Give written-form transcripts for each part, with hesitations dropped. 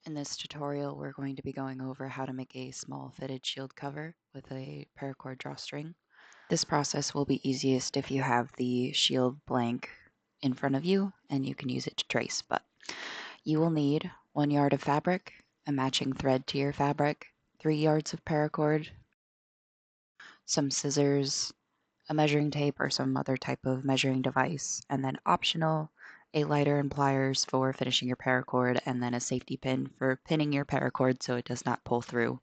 In this tutorial, we're going to be going over how to make a small fitted shield cover with a paracord drawstring. This process will be easiest if you have the shield blank in front of you and you can use it to trace, but you will need 1 yard of fabric, a matching thread to your fabric, 3 yards of paracord, some scissors, a measuring tape or some other type of measuring device, and then optional, a lighter and pliers for finishing your paracord, and then a safety pin for pinning your paracord so it does not pull through.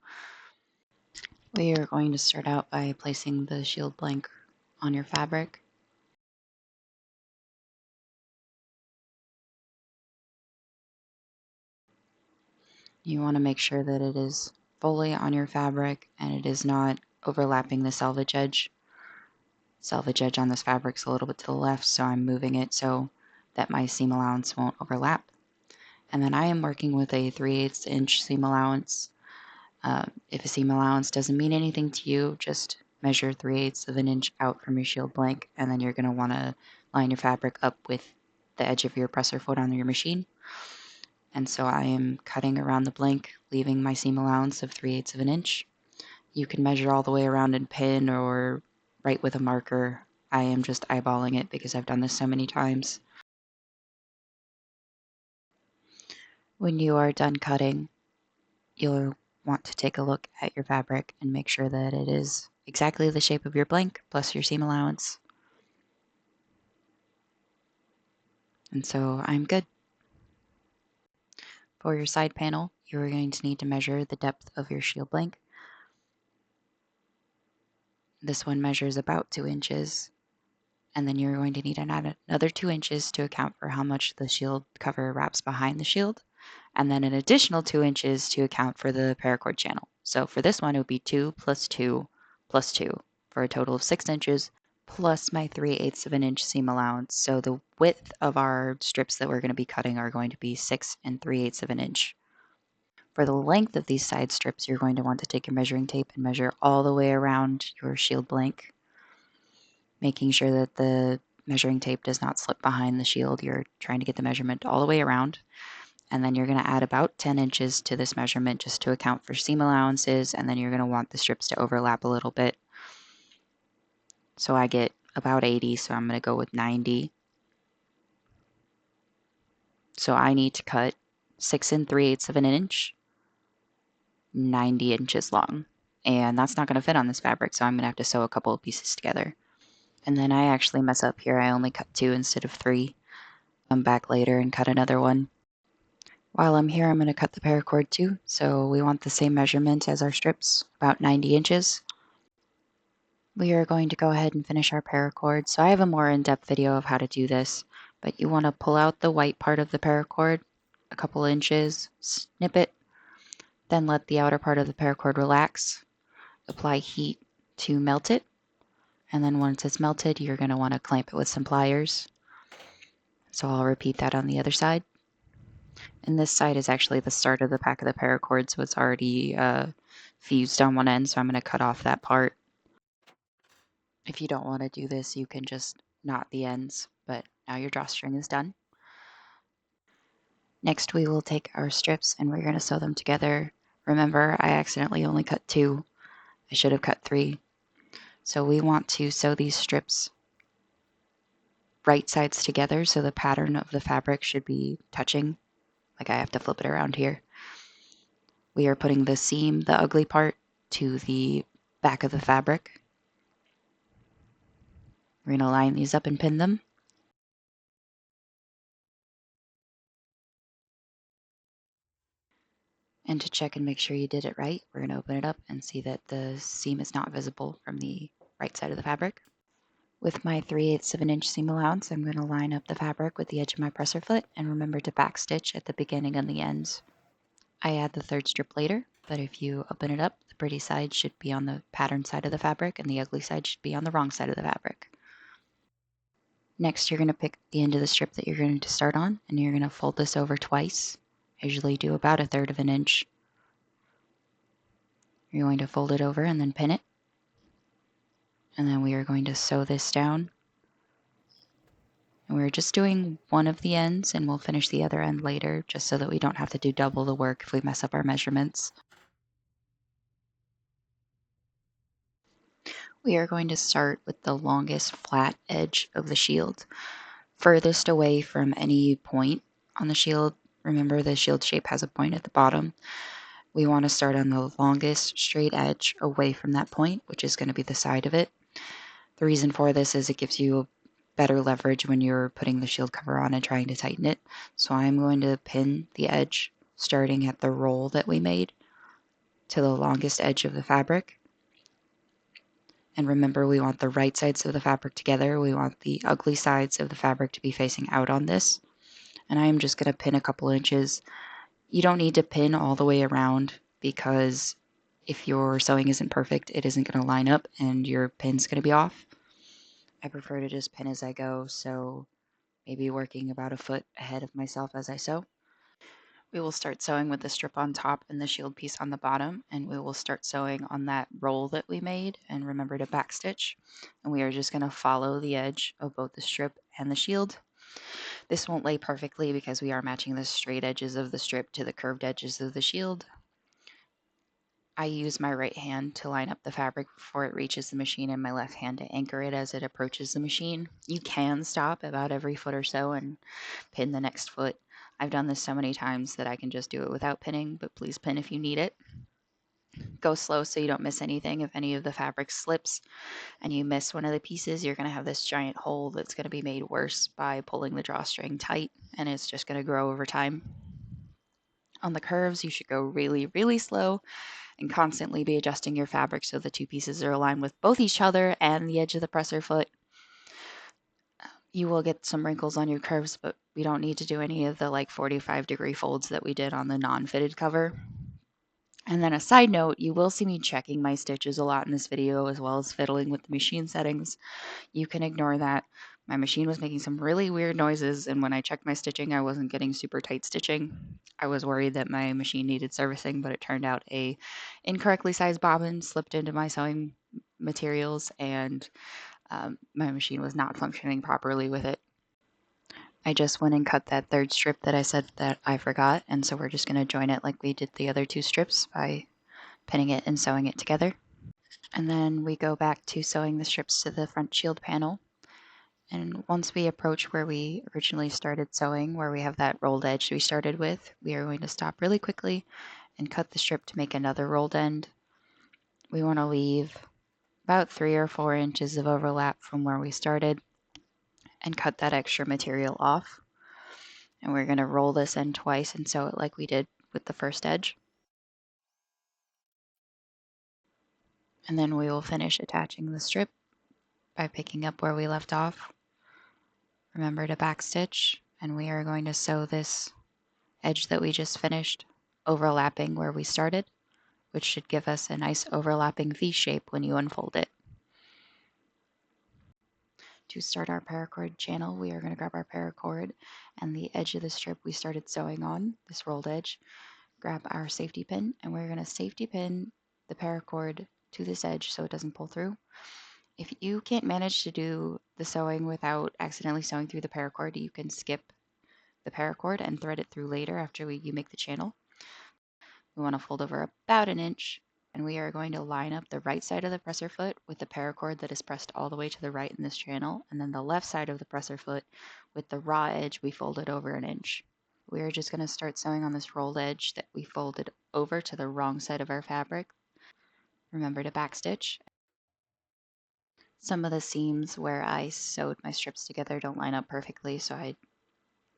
We are going to start out by placing the shield blank on your fabric. You want to make sure that it is fully on your fabric and it is not overlapping the selvage edge. Selvage edge on this fabric is a little bit to the left, so I'm moving it so that my seam allowance won't overlap. And then I am working with a 3/8 inch seam allowance. If a seam allowance doesn't mean anything to you, just measure 3/8 of an inch out from your shield blank, and then you're going to want to line your fabric up with the edge of your presser foot on your machine. And so I am cutting around the blank, leaving my seam allowance of 3/8 of an inch. You can measure all the way around and pin or write with a marker. I am just eyeballing it because I've done this so many times. When you are done cutting, you'll want to take a look at your fabric and make sure that it is exactly the shape of your blank plus your seam allowance. And so I'm good. For your side panel, you're going to need to measure the depth of your shield blank. This one measures about 2 inches, and then you're going to need to add another 2 inches to account for how much the shield cover wraps behind the shield, and then an additional 2 inches to account for the paracord channel. So for this one, it would be 2 plus 2 plus 2 for a total of 6 inches, plus my 3/8 of an inch seam allowance. So the width of our strips that we're going to be cutting are going to be 6 3/8 of an inch. For the length of these side strips, you're going to want to take your measuring tape and measure all the way around your shield blank, making sure that the measuring tape does not slip behind the shield. You're trying to get the measurement all the way around. And then you're going to add about 10 inches to this measurement just to account for seam allowances, and then you're going to want the strips to overlap a little bit. So I get about 80, so I'm going to go with 90. So I need to cut 6 3/8 of an inch, 90 inches long. And that's not going to fit on this fabric, so I'm going to have to sew a couple of pieces together. And then I actually mess up here. I only cut 2 instead of 3. Come back later and cut another one. While I'm here, I'm going to cut the paracord too. So we want the same measurement as our strips, about 90 inches. We are going to go ahead and finish our paracord. So I have a more in-depth video of how to do this, but you want to pull out the white part of the paracord a couple inches, snip it, then let the outer part of the paracord relax, apply heat to melt it, and then once it's melted, you're going to want to clamp it with some pliers. So I'll repeat that on the other side. And this side is actually the start of the back of the paracord, so it's already fused on one end, so I'm going to cut off that part. If you don't want to do this, you can just knot the ends, but now your drawstring is done. Next, we will take our strips and we're going to sew them together. Remember, I accidentally only cut 2. I should have cut 3. So we want to sew these strips right sides together, so the pattern of the fabric should be touching. Like I have to flip it around here. We are putting the seam, the ugly part, to the back of the fabric. We're going to line these up and pin them. And to check and make sure you did it right, we're going to open it up and see that the seam is not visible from the right side of the fabric. With my 3/8 of an inch seam allowance, I'm going to line up the fabric with the edge of my presser foot and remember to backstitch at the beginning and the ends. I add the third strip later, but if you open it up, the pretty side should be on the pattern side of the fabric and the ugly side should be on the wrong side of the fabric. Next, you're going to pick the end of the strip that you're going to start on, and you're going to fold this over twice. I usually do about 1/3 of an inch. You're going to fold it over and then pin it. And then we are going to sew this down. And we're just doing one of the ends, and we'll finish the other end later, just so that we don't have to do double the work if we mess up our measurements. We are going to start with the longest flat edge of the shield, furthest away from any point on the shield. Remember, the shield shape has a point at the bottom. We want to start on the longest straight edge away from that point, which is going to be the side of it. The reason for this is it gives you better leverage when you're putting the shield cover on and trying to tighten it. So I'm going to pin the edge starting at the roll that we made to the longest edge of the fabric. And remember, we want the right sides of the fabric together. We want the ugly sides of the fabric to be facing out on this. And I'm just going to pin a couple inches. You don't need to pin all the way around, because if your sewing isn't perfect, it isn't going to line up and your pin's going to be off. I prefer to just pin as I go, so maybe working about a foot ahead of myself as I sew. We will start sewing with the strip on top and the shield piece on the bottom, and we will start sewing on that roll that we made, and remember to backstitch. And we are just going to follow the edge of both the strip and the shield. This won't lay perfectly because we are matching the straight edges of the strip to the curved edges of the shield. I use my right hand to line up the fabric before it reaches the machine, and my left hand to anchor it as it approaches the machine. You can stop about every foot or so and pin the next foot. I've done this so many times that I can just do it without pinning, but please pin if you need it. Go slow so you don't miss anything. If any of the fabric slips and you miss one of the pieces, you're going to have this giant hole that's going to be made worse by pulling the drawstring tight, and it's just going to grow over time. On the curves, you should go really, really slow and constantly be adjusting your fabric so the two pieces are aligned with both each other and the edge of the presser foot. You will get some wrinkles on your curves, but we don't need to do any of the 45-degree folds that we did on the non-fitted cover. And then a side note, you will see me checking my stitches a lot in this video, as well as fiddling with the machine settings. You can ignore that. My machine was making some really weird noises, and when I checked my stitching, I wasn't getting super tight stitching. I was worried that my machine needed servicing, but it turned out a incorrectly sized bobbin slipped into my sewing materials, and my machine was not functioning properly with it. I just went and cut that third strip that I said that I forgot, and so we're just going to join it like we did the other two strips by pinning it and sewing it together. And then we go back to sewing the strips to the front shield panel. And once we approach where we originally started sewing, where we have that rolled edge we started with, we are going to stop really quickly and cut the strip to make another rolled end. We want to leave about 3 or 4 inches of overlap from where we started and cut that extra material off. And we're going to roll this end twice and sew it like we did with the first edge. And then we will finish attaching the strip by picking up where we left off. Remember to backstitch, and we are going to sew this edge that we just finished overlapping where we started, which should give us a nice overlapping V shape when you unfold it. To start our paracord channel, we are going to grab our paracord and the edge of the strip we started sewing on, this rolled edge, grab our safety pin, and we're going to safety pin the paracord to this edge so it doesn't pull through. If you can't manage to do the sewing without accidentally sewing through the paracord, you can skip the paracord and thread it through later after you make the channel. We want to fold over about an inch, and we are going to line up the right side of the presser foot with the paracord that is pressed all the way to the right in this channel, and then the left side of the presser foot with the raw edge we folded over an inch. We are just going to start sewing on this rolled edge that we folded over to the wrong side of our fabric. Remember to backstitch. Some of the seams where I sewed my strips together don't line up perfectly, so I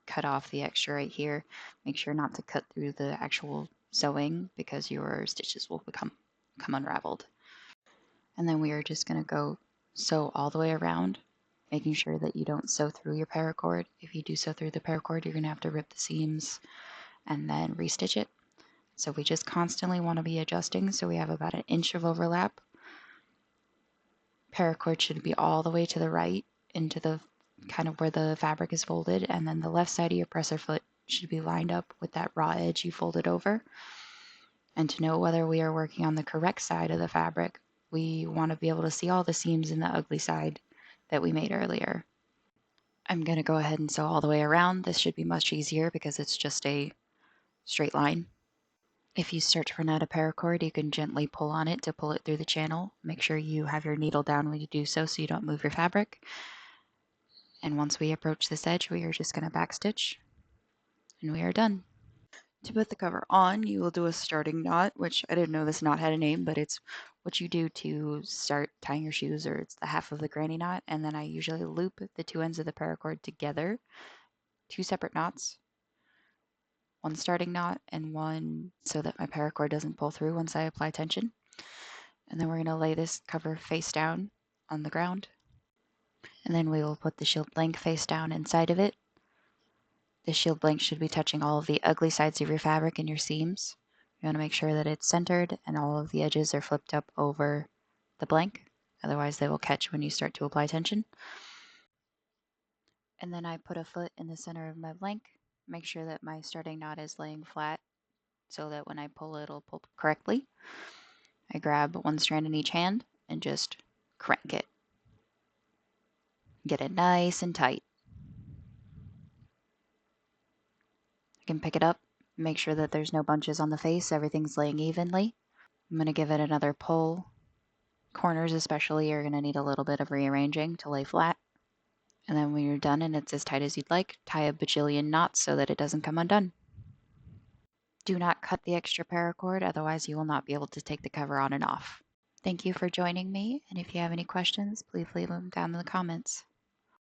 cut off the extra right here. Make sure not to cut through the actual sewing because your stitches will become unraveled. And then we are just going to go sew all the way around, making sure that you don't sew through your paracord. If you do sew through the paracord, you're going to have to rip the seams and then restitch it. So we just constantly want to be adjusting, so we have about an inch of overlap. Paracord should be all the way to the right into the kind of where the fabric is folded, and then the left side of your presser foot should be lined up with that raw edge you folded over. And to know whether we are working on the correct side of the fabric, we want to be able to see all the seams in the ugly side that we made earlier. I'm going to go ahead and sew all the way around. This should be much easier because it's just a straight line. If you start to run out of paracord, you can gently pull on it to pull it through the channel. Make sure you have your needle down when you do so you don't move your fabric. And once we approach this edge, we are just going to backstitch and we are done. To put the cover on, you will do a starting knot, which I didn't know this knot had a name, but it's what you do to start tying your shoes, or it's the half of the granny knot. And then I usually loop the two ends of the paracord together, two separate knots, one starting knot and one so that my paracord doesn't pull through once I apply tension. And then we're going to lay this cover face down on the ground. And then we will put the shield blank face down inside of it. The shield blank should be touching all of the ugly sides of your fabric and your seams. You want to make sure that it's centered and all of the edges are flipped up over the blank. Otherwise they will catch when you start to apply tension. And then I put a foot in the center of my blank. Make sure that my starting knot is laying flat so that when I pull it, it'll pull correctly. I grab one strand in each hand and just crank it. Get it nice and tight. I can pick it up, make sure that there's no bunches on the face, everything's laying evenly. I'm going to give it another pull. Corners especially are going to need a little bit of rearranging to lay flat. And then when you're done and it's as tight as you'd like, tie a bajillion knots so that it doesn't come undone. Do not cut the extra paracord, otherwise you will not be able to take the cover on and off. Thank you for joining me, and if you have any questions, please leave them down in the comments.